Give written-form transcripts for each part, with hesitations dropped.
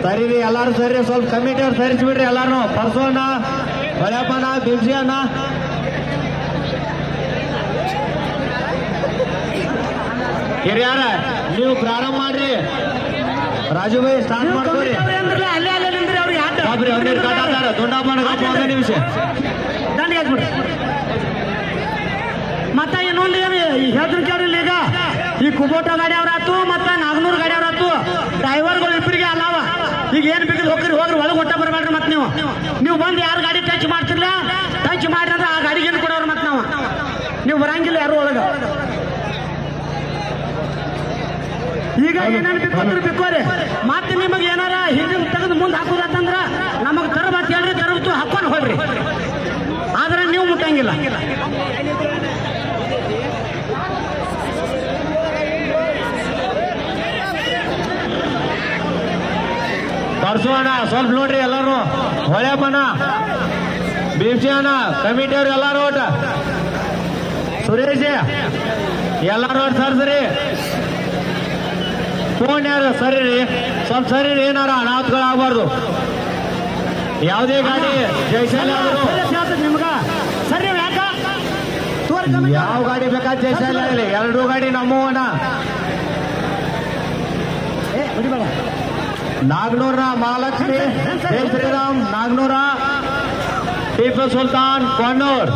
ಸರಿ ರೀ ಎಲ್ಲಾರು ಸರಿ ಸ್ವಲ್ಪ ಕಮಿಟಿ ಅವ್ರು ಸರಿಸ್ಬಿಡ್ರಿ ಎಲ್ಲಾರು ಪರ್ಸೋಣ ಹೊಳೆಪ್ಪನ ಬಿಬ್ಸಿ ಅಣ್ಣ ಹಿರಿಯಾರ ನೀವು ಪ್ರಾರಂಭ ಮಾಡ್ರಿ ರಾಜು ಭಾಯಿ ಸ್ಟಾರ್ಟ್ ಮಾಡ್ಕೋರಿ ದೊಡ್ಡಪ್ಪನ ಒಂದು ನಿಮಿಷ ಮತ್ತ ಇನ್ನೊಂದು ಏನು ಹೇಳ್ತೀನಿ ಕೇಳಿಲ್ಲ ಈಗ ಈ ಕುಬೋಟ ಗಾಡಿ ಅವ್ರಾತು ಮತ್ತ ನಾಗನೂರ್ ಗಾಡಿ ಅವ್ರಾತು ಡ್ರೈವರ್ಗಳು ಇಬ್ಬರಿಗೆ ಅಲ್ಲವ ಈಗ ಏನ್ ಬೇಕಿದ್ ಹೋಗ್ರಿ ಒಳಗೆ ಹೊಟ್ಟ ಬರಬೇಡ್ರಿ ಮತ್ತೆ ನೀವು ಬಂದು ಯಾರು ಗಾಡಿ ಟಚ್ ಮಾಡ್ತಿರ್ಲ ಟಚ್ ಮಾಡಿದ್ರೆ ಆ ಗಾಡಿಗೆ ಏನು ಕೊಡೋರು ಮತ್ತೆ ನೀವು ಬರಂಗಿಲ್ಲ ಯಾರು ಒಳಗ ಈಗ ಏನೇನು ಬಿಕ್ಕೋದ್ರೆ ಬಿಕ್ಕೋರಿ ಮತ್ತೆ ನಿಮಗೆ ಏನಾರ ಹಿಂದಿನ ತೆಗೆದು ಮುಂದೆ ಹಾಕೋದಂದ್ರ ನಮಗ್ ತರ ಮತ್ತೆ ಹೇಳ್ರಿ ತರಬಿಟ್ಟು ಹಾಕೊಂಡು ಹೋಗ್ರಿ ಆದ್ರೆ ನೀವು ಮುಟ್ಟಂಗಿಲ್ಲ ಪರ್ಸೋಣ ಸ್ವಲ್ಪ ನೋಡ್ರಿ ಎಲ್ಲಾರು ಹೊಳೆಪ್ಪನ ಬಿಬ್ಸಿ ಅಣ್ಣ ಕಮಿಟಿ ಅವ್ರು ಎಲ್ಲಾರು ಓಟ ಸುರೇಶ್ ಎಲ್ಲಾರು ಓಟ್ ಸರ್ಸ್ರಿ ಫೋನ್ ಯಾರು ಸರಿ ರೀ ಸ್ವಲ್ಪ ಸರಿ ರೀ ಏನಾರ ಅನಾಹುತಗಳಾಗಬಾರ್ದು ಯಾವುದೇ ಗಾಡಿ ಜೈಶಾಲಿ ನಿಮ್ಗ ಸರಿ ಯಾಕ ಯಾವ ಗಾಡಿ ಬೇಕಾದ ಜೈಶಾಲಿ ಆಗಲಿ ಎರಡು ಗಾಡಿ ನಮ್ಮವನ ನಾಗನೂರ ಮಹಾಲಕ್ಷ್ಮಿ ಜೈ ಶ್ರೀರಾಮ್ ನಾಗನೂರ ಟಿಪ್ಪು ಸುಲ್ತಾನ್ ಕೊಣ್ಣೂರ್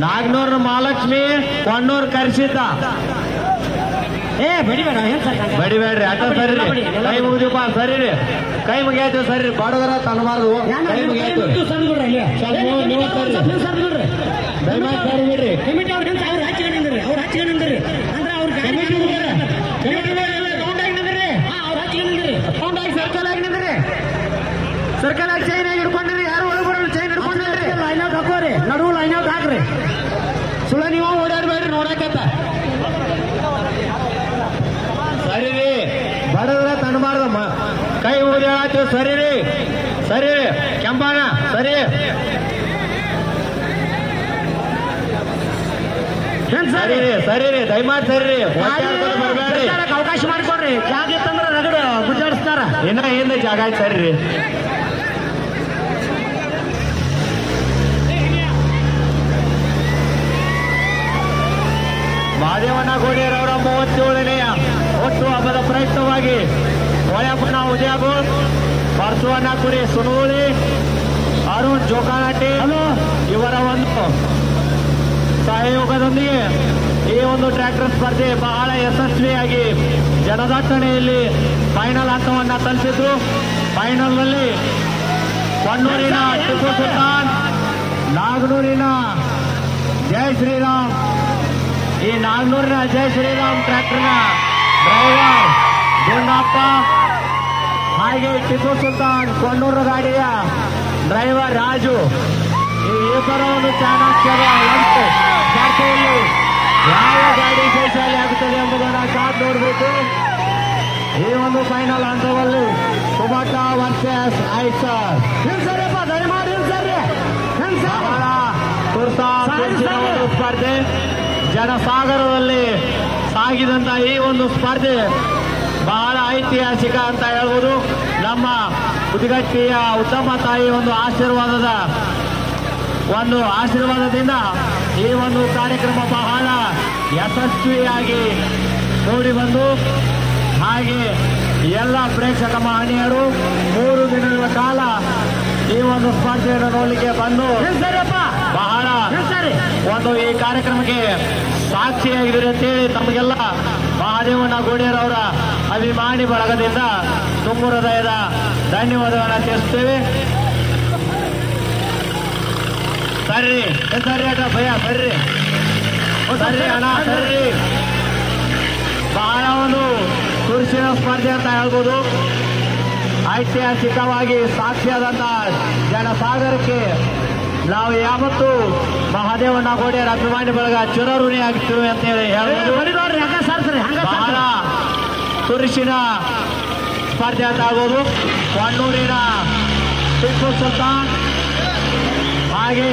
ನಾಗನೂರ್ ಮಹಾಲಕ್ಷ್ಮಿ ಕೊಣ್ಣೂರ್ ಕರ್ಷಿತ ಬಡಿಬೇಡ್ರಿ ಅಟ್ಟ ಸರಿ ಕೈ ಮುಗಿದೀಪ ಸರಿ ರೀ ಕೈ ಮುಗಿಯಾಯ್ತು ಸರಿ ಬಡದರ ತನ್ನಬಾರ್ದು ಕೈ ಮುಗಿಯಾಯ್ತು ದಯಮಾಡಿ ಸರಿ ಬಿಡ್ರಿ ಕಮಿಟಿ ಅವ್ರು ಹಚ್ಕೊಂಡಿದ್ರಿ ಅವ್ರು ಹಚ್ಕೊಂಡಿದ್ರಿ ಅಂದ್ರೆ ಅವ್ರ ಸರ್ಕಲ್ ಆಗಿ ಚೈನ್ ಆಗಿ ಹಿಡ್ಕೊಂಡಿರಿ ಯಾರು ಒಳಗೆ ಚೈನ್ ಹಿಡ್ಕೊಂಡಿರಿ ಲೈನ್ ಔಟ್ ಹಾಕೋರಿ ನಡುವು ಲೈನ್ ಔಟ್ ಹಾಕ್ರಿ ಸುಳ್ಳ ನೀವು ಓಡಾಡ್ಬೇಡ್ರಿ ನೋಡಕತ್ತ ಸರಿ ರೀ ಬಡದ್ರ ತನ್ನಬಾರ್ದಮ್ಮ ಕೈ ಮುಗಿದು ಹೇಳಾಯ್ತು ಸರಿ ರೀ ಸರಿ ರೀ ಕೆಂಪಣ್ಣ ಸರಿ ಸರಿ ರೀ ಸರಿ ರೀ ದಯಮಾಡಿ ಸರಿ ರೀ ಬರಬೇಡ್ರಿ ಅವಕಾಶ ಮಾಡ್ಕೊಡ್ರಿ ಜಾಗ ಇತ್ತಂದ್ರೆ ರಗಡ ಗುಜಾಡಿಸ್ತಾರ ಇನ್ನ ಹಿಂದೆ ಜಾಗ ಆಯ್ತು ಸರಿ ರೀ ಮಹಾದೇವಣ್ಣ ಗೋಡಿಯರವರ 37ನೇ ಒಟ್ಟು ಹಬ್ಬದ ಪ್ರಯುಕ್ತವಾಗಿ ಹೊಳೆಪ್ಪನ ಉದಯಗೂಡ್ ಪರಶುವಣ್ಣ ಕುರಿ ಸುನೂಳಿ ಅರುಣ್ ಜೋಕಾನಟ್ಟಿ ಇವರ ಒಂದು ಸಹಯೋಗದೊಂದಿಗೆ ಈ ಒಂದು ಟ್ರ್ಯಾಕ್ಟರ್ ಸ್ಪರ್ಧೆ ಬಹಳ ಯಶಸ್ವಿಯಾಗಿ ಜನದಟ್ಟಣೆಯಲ್ಲಿ ಫೈನಲ್ ಹಂತವನ್ನ ತಲುಪಿದ್ರು ಫೈನಲ್ನಲ್ಲಿ ಕೊಣ್ಣೂರಿನ ಟಿಪ್ಪು ಸುಲ್ತಾನ್ ನಾಗನೂರಿನ ಜೈ ಶ್ರೀರಾಮ್ ಈ ನಾಗನೂರಿನ ಜೈ ಶ್ರೀರಾಮ್ ಟ್ರ್ಯಾಕ್ಟರ್ನ ಡ್ರೈವರ್ ಗುಂಡಪ್ಪ ಹಾಗೆ ಟಿಪ್ಪು ಸುಲ್ತಾನ್ ಕೊಣ್ಣೂರು ಗಾಡಿಯ ಡ್ರೈವರ್ ರಾಜು ಈ ಇಬ್ಬರ ಒಂದು ಚಾಣಕ್ಯರ ಒಂದು ಸ್ಪರ್ಧೆಯಲ್ಲಿ ಯಾವ ಗಾಡಿ ಜಯಶಾಲಿ ಆಗುತ್ತದೆ ಎಂಬುದನ್ನು ಕಾದು ನೋಡಬೇಕು ಈ ಒಂದು ಫೈನಲ್ ಹಂತದಲ್ಲಿ ಕುಮಟ ವರ್ಸಸ್ ಐಸರ್ ದಯಮಾಡಿ ಬಹಳ ತುರ್ತಾದ ಒಂದು ಸ್ಪರ್ಧೆ ಜನಸಾಗರದಲ್ಲಿ ಸಾಗಿದಂತ ಈ ಒಂದು ಸ್ಪರ್ಧೆ ಬಹಳ ಐತಿಹಾಸಿಕ ಅಂತ ಹೇಳ್ಬೋದು ನಮ್ಮ ಉದ್ಗಟ್ಟಿಯ ಉತ್ತಮ ತಾಯಿ ಒಂದು ಆಶೀರ್ವಾದದಿಂದ ಈ ಒಂದು ಕಾರ್ಯಕ್ರಮ ಬಹಳ ಯಶಸ್ವಿಯಾಗಿ ಮೂಡಿ ಬಂದು ಹಾಗೆ ಎಲ್ಲ ಪ್ರೇಕ್ಷಕ ಮಹನೀಯರು 3 ದಿನಗಳ ಕಾಲ ಈ ಒಂದು ಸ್ಪರ್ಧೆಯನ್ನು ನೋಡಲಿಕ್ಕೆ ಬಂದು ಬಹಳ ಒಂದು ಈ ಕಾರ್ಯಕ್ರಮಕ್ಕೆ ಸಾಕ್ಷಿಯಾಗಿದ್ದಾರೆ ಅಂತೇಳಿ ತಮಗೆಲ್ಲ ಮಹಾದೇವಣ್ಣ ಗೋಡಿಯರವರ ಅಭಿಮಾನಿ ಬಳಗದಿಂದ ತುಂಬ ಹೃದಯದ ಧನ್ಯವಾದಗಳನ್ನು ತಿಳಿಸ್ತೇವೆ. ಸರ್ರಿ ಸರಿ ಅಣ್ಣ ಭಯ ಸರ್ರಿ ಸರ್ರಿ ಅಣ್ಣ ಸರ್ರಿ ಬಹಳ ಒಂದು ತುರ್ಸಿನ ಸ್ಪರ್ಧೆ ಅಂತ ಹೇಳ್ಬೋದು. ಐತಿಹಾಸಿಕವಾಗಿ ಸಾಕ್ಷಿಯಾದಂತ ಜನಸಾಗರಕ್ಕೆ ನಾವು ಯಾವತ್ತೂ ಮಹಾದೇವಣ್ಣ ಗೋಡಿಯರ ಅಭಿಮಾನಿ ಬಳಗ ಚಿರಋಣಿ ಆಗ್ತೀವಿ ಅಂತ ಹೇಳಿ ಹೇಳ್ಬೋದು. ಬಹಳ ತುರುಸಿನ ಸ್ಪರ್ಧೆ ಅಂತ ಆಗ್ಬೋದು. ಕೊಣ್ಣೂರಿನ ಟಿಪ್ಪು ಸುಲ್ತಾನ್ ಹಾಗೆ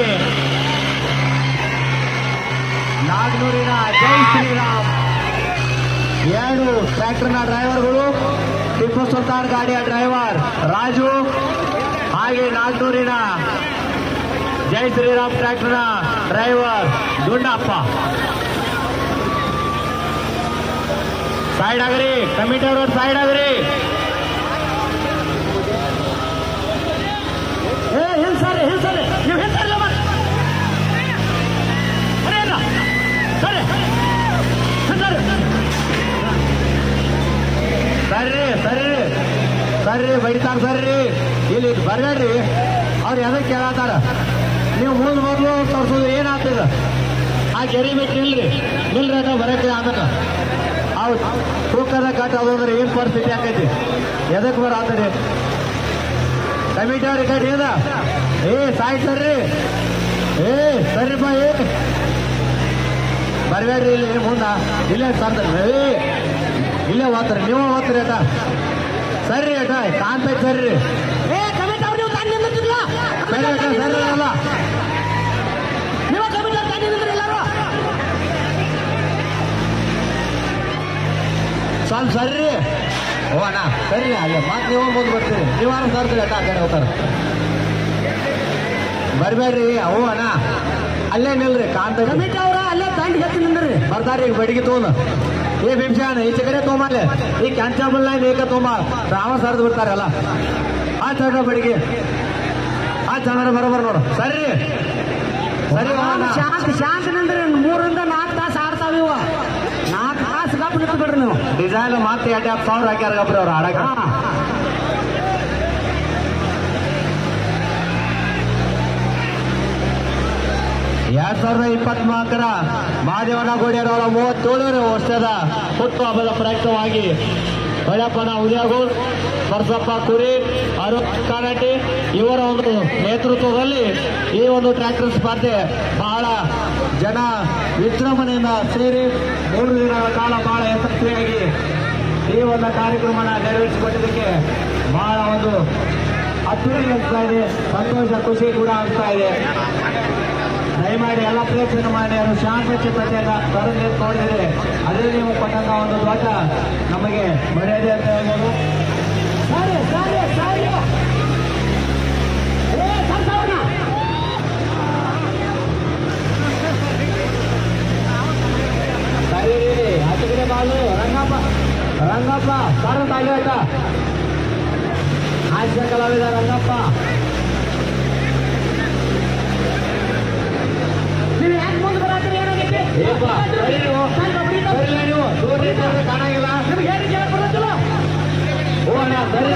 ನಾಗನೂರಿನ ಜೈ ಶ್ರೀರಾಮ್ 2 ಟ್ರ್ಯಾಕ್ಟರ್ನ ಡ್ರೈವರ್ಗಳು ಟಿಪ್ಪು ಸುಲ್ತಾನ್ ಗಾಡಿಯ ಡ್ರೈವರ್ ರಾಜು, ಹಾಗೆ ನಾಲ್ಕೂರಿನ ಜೈ ಶ್ರೀರಾಮ್ ಟ್ರ್ಯಾಕ್ಟರ್ನ ಡ್ರೈವರ್ ದುಂಡಪ್ಪ. ಸೈಡ್ ಆಗ್ರಿ, ಕಮಿಟಿ ಅವರು ಸೈಡ್ ಆಗ್ರಿ. ಸರಿ ನೀವು ಹೇಳ್ತಾರಲ್ಲ ಸರಿ ಸರ್ರಿ ಬೈತಾರ ಸರ್ರಿ. ಇಲ್ಲಿ ಬರ್ಬೇಡ್ರಿ, ಅವ್ರು ಎದಕ್ಕೆ ಕೇಳತ್ತಾರ. ನೀವು ಮೊದಲು ತೋರ್ಸೋದು ಏನಾಗ್ತದ? ಆ ಕೆರಿ ಬಿಟ್ಟು ನಿಲ್ರಿ ಅದ ಬರಕ್ಕೆ. ಆಮೇಲೆ ಅವ್ರು ತೂಕದ ಕಟ್ ಅದಂದ್ರೆ ಏನ್ ಪರಿಸ್ಥಿತಿ ಆಕೈತಿ? ಎದಕ್ಕೆ ಬರತ್ತರಿ ಕಮಿಟಿ ಅವ್ರಿಗೆ ಕಟ್ಟಿ ಅದ. ಸಾಯ್ ಸರ್ರಿ, ಸರ್ರಿಪ್ಪ ಬರ್ಬೇಡ್ರಿ ಇಲ್ಲಿ ಮುಂದ. ಇಲ್ಲೇ ಸರ್ದ್ರಿ, ಇಲ್ಲೇ ಓದ್ತಾರೆ, ನೀವು ಓದ್ತೀರಿ ಅಟ. ಸರ್ರಿ ಅಟ ಕಾಂತೈತಿ ಸರ್ರಿ. ಕಮಿಟಿ ಅವ್ರು ನೀವು ತಂದು ನಿಂತಿಲ್ಲ, ಸರಿ ಅಟ ಸರ್ರಿ ಅಲ್ಲ ನೀವು ಕಮಿಟಿ ಅವ್ರು ತಂದು ನಿಂತ್ರಿ ಎಲ್ಲರೂ ಸ್ವಲ್ಪ ಸರ್ರಿ. ಓ ಅಣ್ಣ ಸರಿ ಅಲ್ಲ, ಮತ್ತೆ ನೀವು ಮುಂದೆ ಬರ್ತೀರಿ. ನೀವಾರ ಸರ್ತೀರಿ ಅಟ, ಆ ಕಡೆ ಹೋಗ್ತಾರೆ. ಬರ್ಬೇಡ್ರಿ. ಓ ಅಣ್ಣ ಅಲ್ಲೇ ನಿಲ್ರಿ, ಕಾಂತ ಕಮಿಟಿ ಅವ್ರ ಅಲ್ಲೇ ತಂದು ಎತ್ತಿ ನಿಂದ್ರಿ. ಬರ್ತಾರ ಈಗ ಬಡಿಗೆ ತೊಗೊಂಡು. ಭೀಮ್ಶಾನ್ ಈಚೆ ಕಡೆ ತೊಗೊಂಬಲ್ಲ, ಈ ಕ್ಯಾನ್ಚಾಬಲ್ ಲೈನ್ ಏಕ ತೊಗೊಂಬ. ರಾಮ ಸರ್ದು ಬಿಡ್ತಾರಲ್ಲ ಆ ಚಂದ್ರ ಬಡಿಗೆ, ಆ ಚಂದ್ರ ಬರೋಬರ್ ನೋಡು. ಸರಿ ಶಾಂತ ನಿಂದ್ರಿ. 3 ರಿಂದ 4 ತಾಸು ಆಡ್ತಾವ ಇವ. 4 ತಾಸು ಗಪ್ ನಿಂತು ಬಿಡ್ರಿ ನೀವು. ಡಿಸೈನ್ ಮತ್ತೆ 2,000 ಹಾಕ್ಯಾರ ಗಪ್ರಿ ಅವ್ರು ಆಡಕ. 2024 ಮಹಾದೇವನ ಗೋಡಿಯರವರ 37ನೇ ವರ್ಷದ ಹುಟ್ಟುಹಬ್ಬದ ಪ್ರಯುಕ್ತವಾಗಿ ಹೊಳೆಪ್ಪನ ಉದಯಗೌಡ್, ಪರಸಪ್ಪ ಕುರಿ, ಅರುಣ್ ಕಾನಟಿ ಇವರ ಒಂದು ನೇತೃತ್ವದಲ್ಲಿ ಈ ಒಂದು ಟ್ರ್ಯಾಕ್ಟರ್ ಸ್ಪರ್ಧೆ ಬಹಳ ಜನ ವಿಜೃಂಭಣೆಯಿಂದ ಸೇರಿ 3 ದಿನಗಳ ಕಾಲ ಬಹಳ ಯಶಸ್ವಿಯಾಗಿ ಈ ಒಂದು ಕಾರ್ಯಕ್ರಮನ ನೆರವೇರಿಸಿಕೊಟ್ಟಿದ್ದಕ್ಕೆ ಬಹಳ ಒಂದು ಅಚ್ಚರಿ ಅನಿಸ್ತಾ ಇದೆ, ಸಂತೋಷ ಖುಷಿ ಕೂಡ ಆಗ್ತಾ ಇದೆ. ದಯಮಾಡಿ ಎಲ್ಲ ಪ್ರೇಕ್ಷಕ ಮಾನ್ಯರು ಶಾಂತ ಚಿತ್ತತೆಯಿಂದ ತರಲು ನಿಂತ್ಕೊಂಡಿದೆ. ಅದೇ ನೀವು ಕೊಟ್ಟಂತ ಒಂದು ದೊಡ್ಡ ನಮಗೆ ಮರ್ಯಾದೆ ಅಂತ ಹೇಳ್ಬೋದು. ಸರಿ ಆಚೆ ಕಡೆ ಬಾಲು ರಂಗಪ್ಪ ಸರ್ ತಾಗಿ ಆಯ್ತಾ? ಹಾಸ್ಯ ಕಲಾವಿದ ರಂಗಪ್ಪ. ನೀವು ಯಾಕೆ ಮುಂದೆ ಬರತ್ತೀರಿ? ಏನಾಗೈತಿ? ನೀವು ಕಾಣಾಗಿಲ್ಲ. ನಿಮ್ಗೆ ಹೇಳಿ ಕೇಳಕ್ ಬರತ್ತಿಲ್ಲ? ಓ ಅಣ್ಣ ಸರಿ